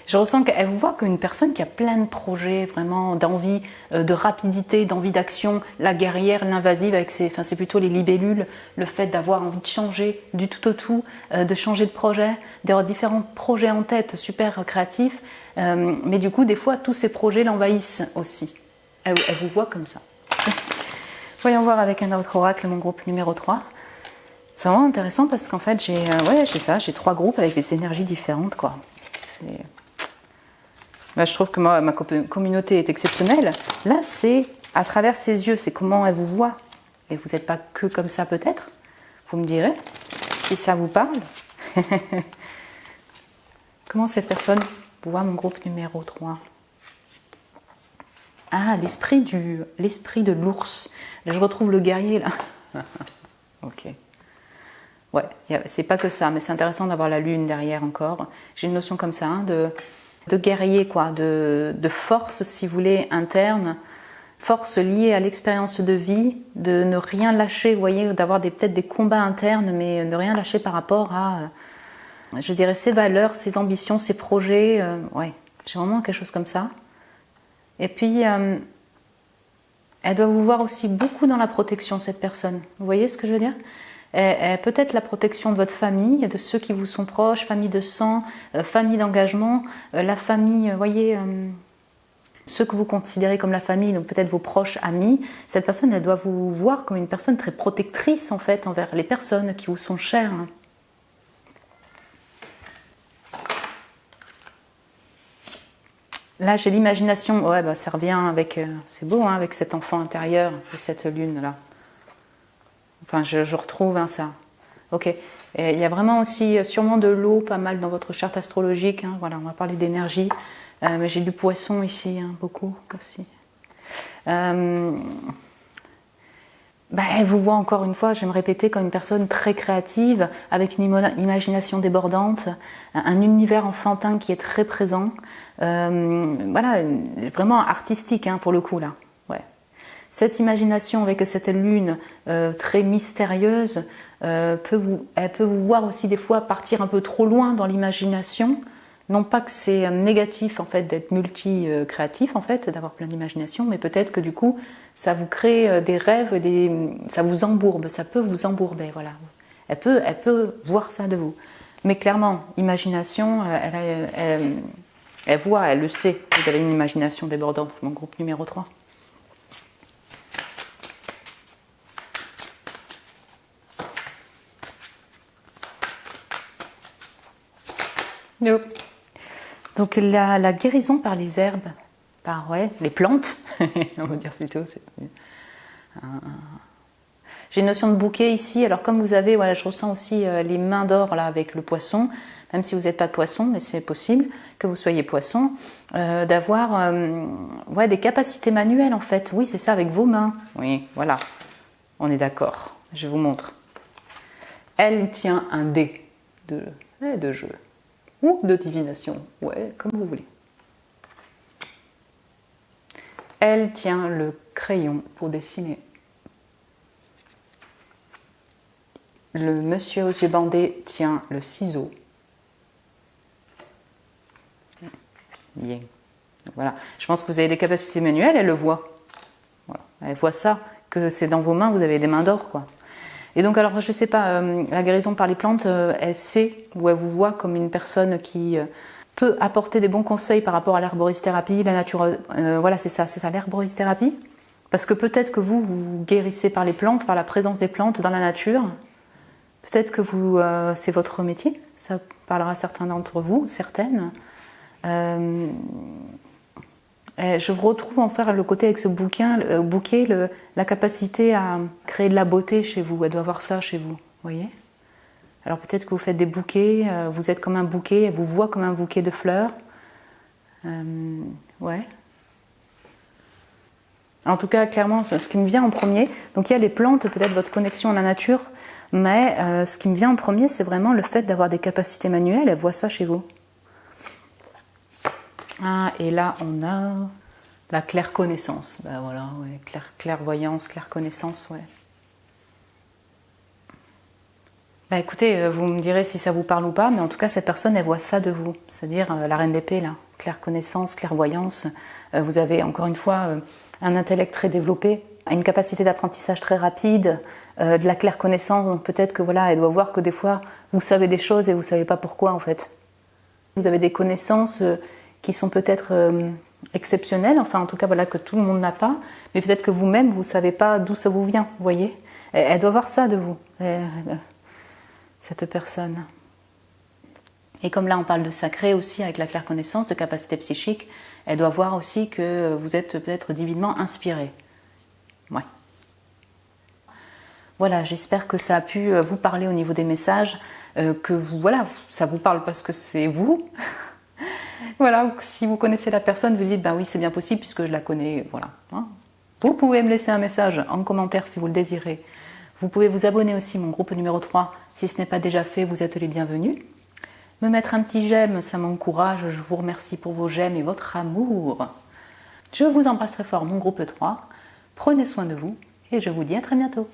A: Je ressens qu'elle vous voit comme une personne qui a plein de projets, vraiment d'envie de rapidité, d'envie d'action, la guerrière, l'invasive, avec c'est plutôt les libellules, le fait d'avoir envie de changer du tout au tout, de changer de projet, d'avoir différents projets en tête, super créatifs, mais du coup, des fois, tous ces projets l'envahissent aussi. Elle vous voit comme ça. Voyons voir avec un autre oracle, mon groupe numéro 3. C'est vraiment intéressant parce qu'en fait, j'ai 3 groupes avec des énergies différentes, quoi. Je trouve que ma communauté est exceptionnelle. Là, c'est à travers ses yeux, c'est comment elle vous voit. Et vous n'êtes pas que comme ça peut-être. Vous me direz si ça vous parle. Comment cette personne vous voit, mon groupe numéro 3 ? Ah, l'esprit de l'ours. Là, je retrouve le guerrier, là. Ok. Ouais, c'est pas que ça, mais c'est intéressant d'avoir la lune derrière encore. J'ai une notion comme ça, hein, de guerrier, quoi, de force, si vous voulez, interne, force liée à l'expérience de vie, de ne rien lâcher, vous voyez, d'avoir peut-être des combats internes, mais ne rien lâcher par rapport à, je dirais, ses valeurs, ses ambitions, ses projets. Ouais, j'ai vraiment quelque chose comme ça. Et puis, elle doit vous voir aussi beaucoup dans la protection, cette personne. Vous voyez ce que je veux dire ? Peut-être la protection de votre famille, de ceux qui vous sont proches, famille de sang, famille d'engagement, la famille, voyez, ceux que vous considérez comme la famille, donc peut-être vos proches amis. Cette personne, elle doit vous voir comme une personne très protectrice en fait envers les personnes qui vous sont chères. Là, j'ai l'imagination. Ouais, bah, ça revient avec. C'est beau, hein, avec cet enfant intérieur et cette lune là. Enfin, je retrouve ça. Ok. Et il y a vraiment aussi sûrement de l'eau, pas mal dans votre charte astrologique. Hein. Voilà, on va parler d'énergie. Mais j'ai du poisson ici, hein, beaucoup aussi. Elle vous voit encore une fois, je vais me répéter, comme une personne très créative, avec une imagination débordante, un univers enfantin qui est très présent. Voilà, vraiment artistique hein, pour le coup là. Ouais. Cette imagination avec cette lune très mystérieuse, elle peut vous voir aussi des fois partir un peu trop loin dans l'imagination. Non pas que c'est négatif en fait d'être multi-créatif en fait, d'avoir plein d'imagination, mais peut-être que du coup ça vous crée des rêves, ça vous embourbe, ça peut vous embourber, voilà. Elle peut voir ça de vous. Mais clairement, imagination, Elle voit, elle le sait. Vous avez une imagination débordante, mon groupe numéro 3. Donc la guérison par les herbes, par les plantes, on va dire plutôt. J'ai une notion de bouquet ici. Alors comme vous avez, voilà, je ressens aussi les mains d'or là avec le poisson. Même si vous n'êtes pas poisson, mais c'est possible que vous soyez poisson, d'avoir des capacités manuelles en fait. Oui, c'est ça, avec vos mains. Oui, voilà, on est d'accord. Je vous montre. Elle tient un dé de jeu ou de divination, ouais, comme vous voulez. Elle tient le crayon pour dessiner. Le monsieur aux yeux bandés tient le ciseau. Bien. Donc voilà. Je pense que vous avez des capacités manuelles, elle le voit. Voilà. Elle voit ça, que c'est dans vos mains, vous avez des mains d'or, quoi. Et donc, alors, je sais pas, la guérison par les plantes, elle sait ou elle vous voit comme une personne qui peut apporter des bons conseils par rapport à l'herboristerie, la nature. Voilà, c'est ça l'herboristerie. Parce que peut-être que vous guérissez par les plantes, par la présence des plantes dans la nature. Peut-être que c'est votre métier. Ça parlera à certains d'entre vous, certaines. Je vous retrouve en faire le côté avec ce bouquet, la capacité à créer de la beauté chez vous. Elle doit avoir ça chez vous, voyez. Alors peut-être que vous faites des bouquets, vous êtes comme un bouquet, elle vous voit comme un bouquet de fleurs. Ouais. En tout cas, clairement, ce qui me vient en premier, donc il y a les plantes, peut-être votre connexion à la nature, mais ce qui me vient en premier, c'est vraiment le fait d'avoir des capacités manuelles. Elle voit ça chez vous. Ah, et là, on a la claire connaissance. Ben voilà, ouais, clairvoyance, claire connaissance, ouais. Ben écoutez, vous me direz si ça vous parle ou pas, mais en tout cas, cette personne, elle voit ça de vous. C'est-à-dire la reine d'épée, là. Claire connaissance, clairvoyance. Vous avez, encore une fois, un intellect très développé, une capacité d'apprentissage très rapide, de la claire connaissance. Donc peut-être que voilà, elle doit voir que des fois, vous savez des choses et vous ne savez pas pourquoi, en fait. Vous avez des connaissances qui sont peut-être exceptionnelles, enfin en tout cas voilà, que tout le monde n'a pas, mais peut-être que vous-même vous ne savez pas d'où ça vous vient, vous voyez. Elle doit voir ça de vous, cette personne. Et comme là on parle de sacré aussi avec la claire connaissance, de capacité psychique, elle doit voir aussi que vous êtes peut-être divinement inspiré. Ouais. Voilà, j'espère que ça a pu vous parler au niveau des messages, que vous, voilà, ça vous parle parce que c'est vous. Voilà, si vous connaissez la personne, vous dites, ben oui, c'est bien possible puisque je la connais, voilà. Vous pouvez me laisser un message en commentaire si vous le désirez. Vous pouvez vous abonner aussi à mon groupe numéro 3, si ce n'est pas déjà fait, vous êtes les bienvenus. Me mettre un petit j'aime, ça m'encourage, je vous remercie pour vos j'aime et votre amour. Je vous embrasse très fort, mon groupe 3. Prenez soin de vous et je vous dis à très bientôt.